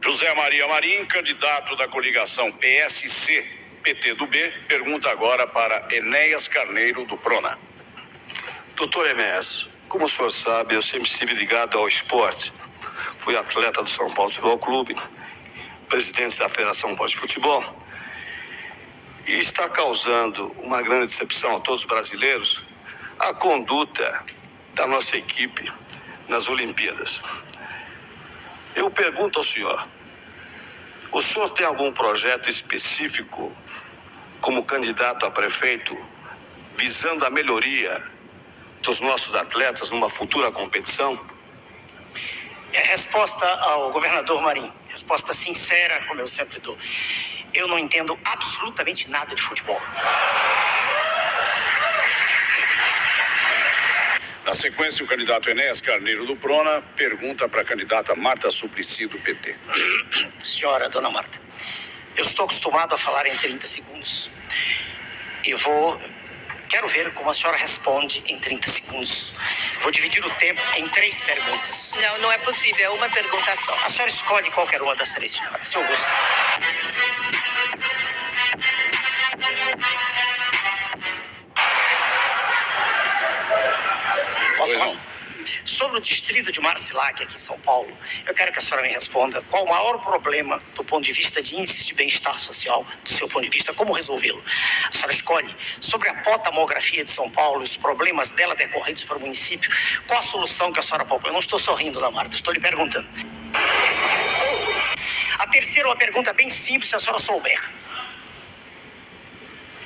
José Maria Marim, candidato da coligação PSC-PT do B, pergunta agora para Enéas Carneiro, do Prona. Doutor Enéas, como o senhor sabe, eu sempre estive ligado ao esporte. Fui atleta do São Paulo Futebol Clube, presidente da Federação Paulista de Futebol. E está causando uma grande decepção a todos os brasileiros a conduta da nossa equipe nas Olimpíadas. Eu pergunto ao senhor, o senhor tem algum projeto específico como candidato a prefeito visando a melhoria dos nossos atletas numa futura competição? Resposta ao governador Marim, resposta sincera, como eu sempre dou. Eu não entendo absolutamente nada de futebol. Na sequência, o candidato Enéas Carneiro, do Prona, pergunta para a candidata Marta Suplicy, do PT. Senhora, dona Marta, eu estou acostumado a falar em 30 segundos. Quero ver como a senhora responde em 30 segundos. Vou dividir o tempo em 3 perguntas. Não, não é possível, é uma pergunta só. A senhora escolhe qualquer uma das 3, senhora, se eu gosto. Posso falar? Sobre o distrito de Marcilac, aqui em São Paulo, eu quero que a senhora me responda qual o maior problema do ponto de vista de índice de bem-estar social, do seu ponto de vista, como resolvê-lo. A senhora escolhe sobre a potamografia de São Paulo, os problemas dela decorrentes para o município, qual a solução que a senhora propõe? Eu não estou sorrindo, dona Marta, estou lhe perguntando. A terceira é uma pergunta bem simples, se a senhora souber.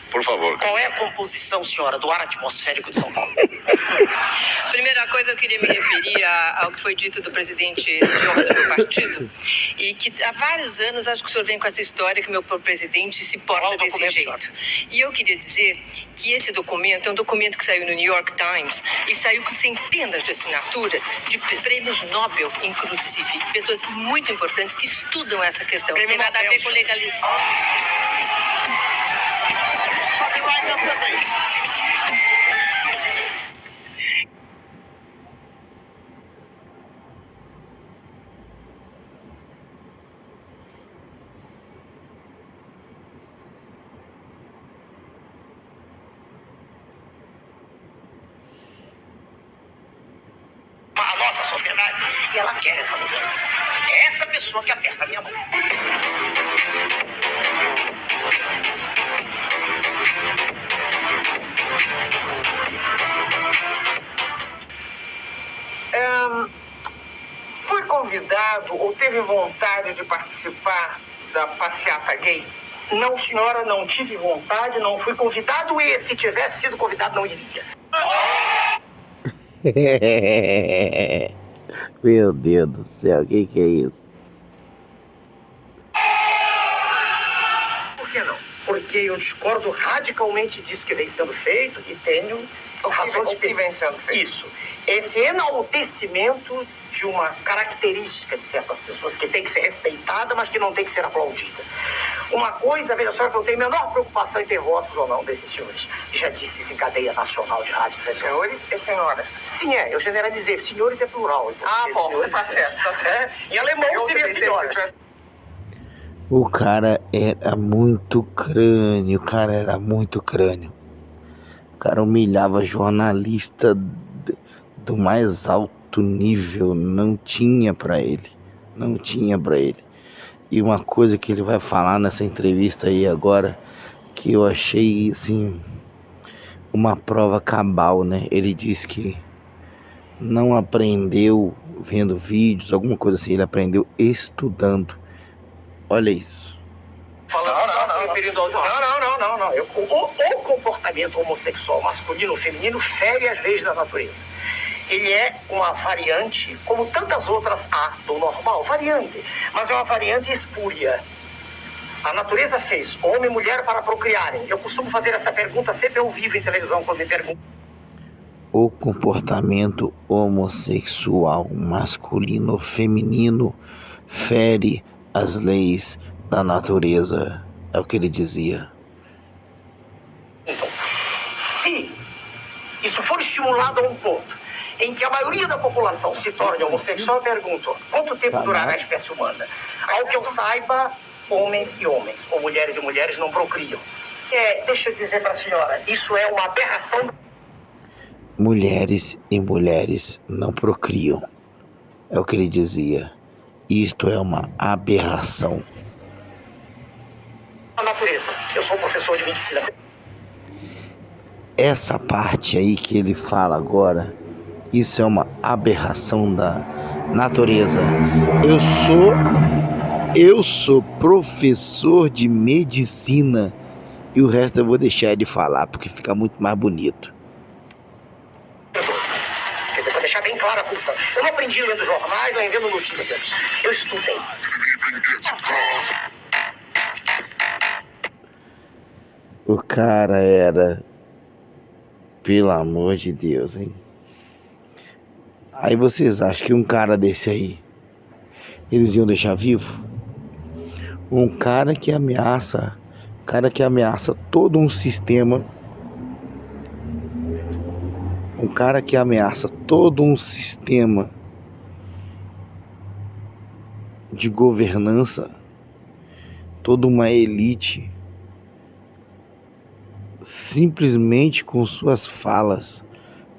Por favor. Qual é a composição, senhora, do ar atmosférico de São Paulo? Primeira coisa, eu queria me referir ao que foi dito do presidente de honra do meu partido, e que há vários anos acho que o senhor vem com essa história que o meu presidente se porta desse jeito. E eu queria dizer que esse documento é um documento que saiu no New York Times e saiu com centenas de assinaturas de prêmios Nobel, inclusive, pessoas muito importantes que estudam essa questão. Não tem nada a ver com legalismo. A nossa sociedade, e ela quer essa mudança. É essa pessoa que aperta a minha mão. Foi convidado ou teve vontade de participar da passeata gay? Não, senhora, não tive vontade, não fui convidado e se tivesse sido convidado não iria. Meu Deus do céu, o que é isso? Por que não? Porque eu discordo radicalmente disso que vem sendo feito e tenho razões que vem sendo feito. Isso. Esse enaltecimento de uma característica de certas pessoas que tem que ser respeitada, mas que não tem que ser aplaudida. Uma coisa, veja só, que eu tenho a menor preocupação em ter votos ou não desses senhores. Já disse isso em cadeia nacional de rádio. Senhores e senhoras? Sim, eu generalizei. Senhores é plural. Então, bom, senhores, tá certo, tá certo. Em alemão seria senhoras. O cara era muito crânio, O cara humilhava jornalista do mais alto nível, não tinha pra ele. E uma coisa que ele vai falar nessa entrevista aí agora, que eu achei, assim, uma prova cabal, né? Ele diz que não aprendeu vendo vídeos, alguma coisa assim, ele aprendeu estudando. Olha isso. O comportamento homossexual masculino ou feminino fere as leis da natureza. Ele é uma variante, como tantas outras há do normal, variante, mas é uma variante espúria. A natureza fez homem e mulher para procriarem. Eu costumo fazer essa pergunta sempre ao vivo em televisão, quando me perguntam. O comportamento homossexual masculino ou feminino fere as leis da natureza, é o que ele dizia. Então, se isso for estimulado a um ponto em que a maioria da população se torne homossexual, eu pergunto, quanto tempo durará a espécie humana? Ao que eu saiba, homens e homens, ou mulheres e mulheres não procriam. Deixa eu dizer para a senhora, isso é uma aberração. Mulheres e mulheres não procriam. É o que ele dizia. Isto é uma aberração. A natureza. Eu sou professor de medicina. Essa parte aí que ele fala agora, isso é uma aberração da natureza. Eu sou professor de medicina e o resto eu vou deixar ele falar porque fica muito mais bonito. Quer dizer, para deixar bem clara a função. Eu não aprendi lendo jornais, nem vendo notícias. Eu estudei. O cara era, pelo amor de Deus, hein? Aí vocês acham que um cara desse aí, eles iam deixar vivo? Um cara que ameaça todo um sistema. Um cara que ameaça todo um sistema de governança, toda uma elite, simplesmente com suas falas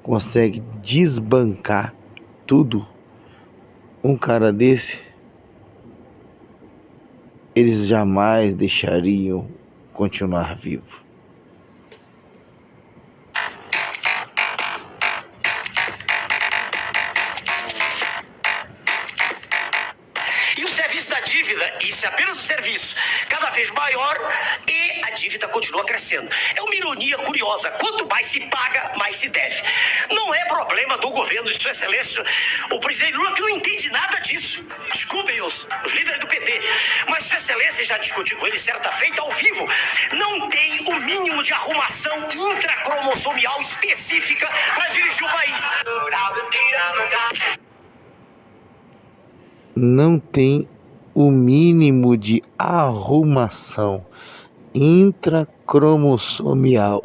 consegue desbancar tudo. Um cara desse, eles jamais deixariam continuar vivo. E o serviço da dívida, isso é apenas o serviço, cada vez maior e a dívida continua crescendo. É uma ironia curiosa, quanto mais se paga, mais se deve. Não é problema do governo de Sua Excelência, o presidente Lula, que não entende nada disso. Desculpem os líderes do PT, mas Sua Excelência já discutiu com ele certa feita ao vivo. Não tem o mínimo de arrumação intracromossomial específica para dirigir o país. Não tem o mínimo de arrumação intracromossomial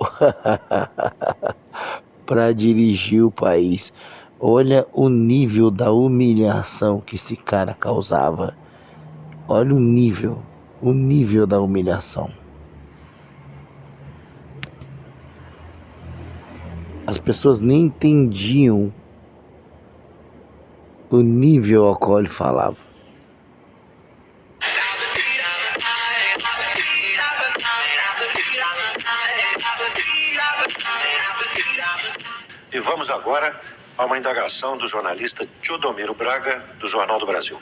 para dirigir o país. Olha o nível da humilhação que esse cara causava. Olha o nível da humilhação. As pessoas nem entendiam o nível ao qual ele falava. E vamos agora a uma indagação do jornalista Teodomiro Braga, do Jornal do Brasil.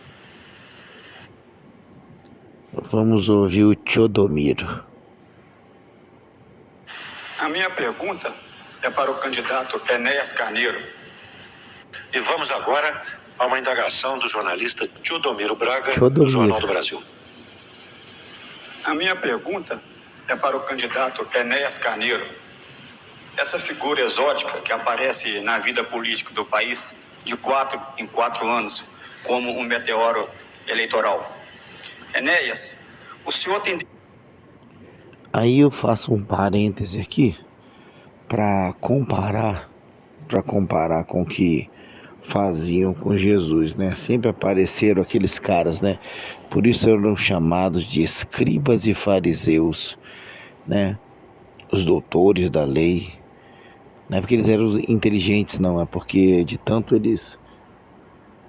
Vamos ouvir o Teodomiro. A minha pergunta é para o candidato Enéas Carneiro. E vamos agora a uma indagação do jornalista Teodomiro Braga, do Jornal do Brasil. A minha pergunta é para o candidato Enéas Carneiro. Essa figura exótica que aparece na vida política do país de 4 em 4 anos como um meteoro eleitoral. Enéas, o senhor tem... Aí eu faço um parêntese aqui para comparar com o que faziam com Jesus, né? Sempre apareceram aqueles caras, né? Por isso eram chamados de escribas e fariseus, né? Os doutores da lei. Não é porque eles eram inteligentes, não. É porque de tanto eles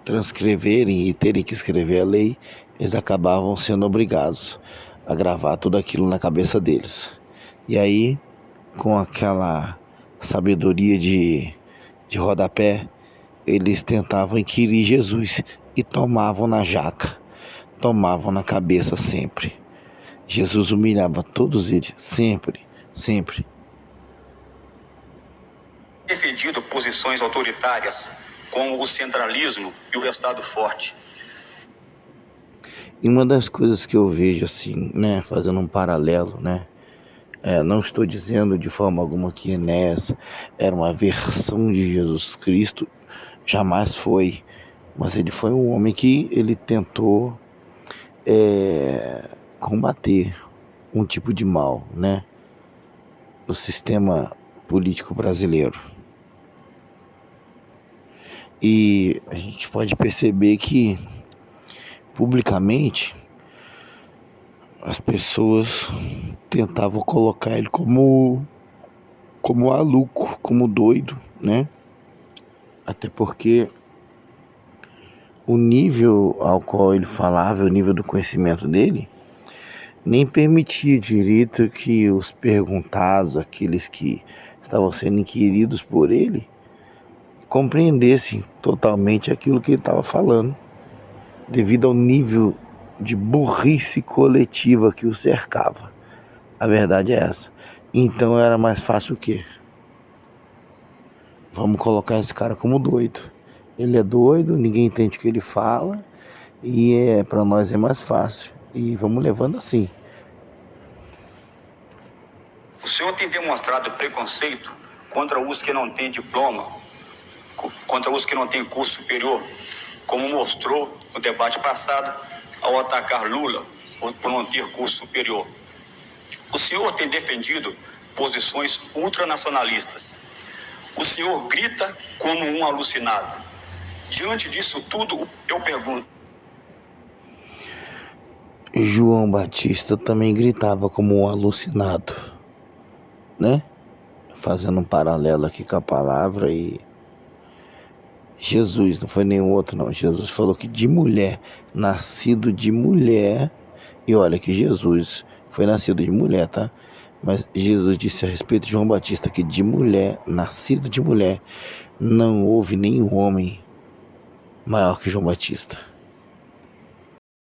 transcreverem e terem que escrever a lei, eles acabavam sendo obrigados a gravar tudo aquilo na cabeça deles. E aí, com aquela sabedoria de rodapé, eles tentavam inquirir Jesus e tomavam na jaca, tomavam na cabeça sempre. Jesus humilhava todos eles, sempre, sempre. defendido posições autoritárias, como o centralismo e o Estado forte. E uma das coisas que eu vejo assim, né, fazendo um paralelo, né, não estou dizendo de forma alguma que Enéas era uma versão de Jesus Cristo, jamais foi, mas ele foi um homem que ele tentou combater um tipo de mal, né, no sistema político brasileiro. E a gente pode perceber que publicamente as pessoas tentavam colocar ele como maluco, como doido, né? Até porque o nível ao qual ele falava, o nível do conhecimento dele, nem permitia direito que os perguntados, aqueles que estavam sendo inquiridos por ele, compreendessem totalmente aquilo que ele estava falando, devido ao nível de burrice coletiva que o cercava. A verdade é essa. Então era mais fácil o quê? Vamos colocar esse cara como doido. Ele é doido, ninguém entende o que ele fala e para nós é mais fácil. E vamos levando assim. O senhor tem demonstrado preconceito contra os que não têm diploma, contra os que não têm curso superior, como mostrou no debate passado ao atacar Lula por não ter curso superior. O senhor tem defendido posições ultranacionalistas. O senhor grita como um alucinado. Diante disso tudo, eu pergunto. João Batista também gritava como um alucinado, né? Fazendo um paralelo aqui com a palavra. E Jesus, não foi nenhum outro não. Jesus falou que de mulher, nascido de mulher. E olha que Jesus foi nascido de mulher, tá? Mas Jesus disse a respeito de João Batista que de mulher, nascido de mulher, não houve nenhum homem maior que João Batista.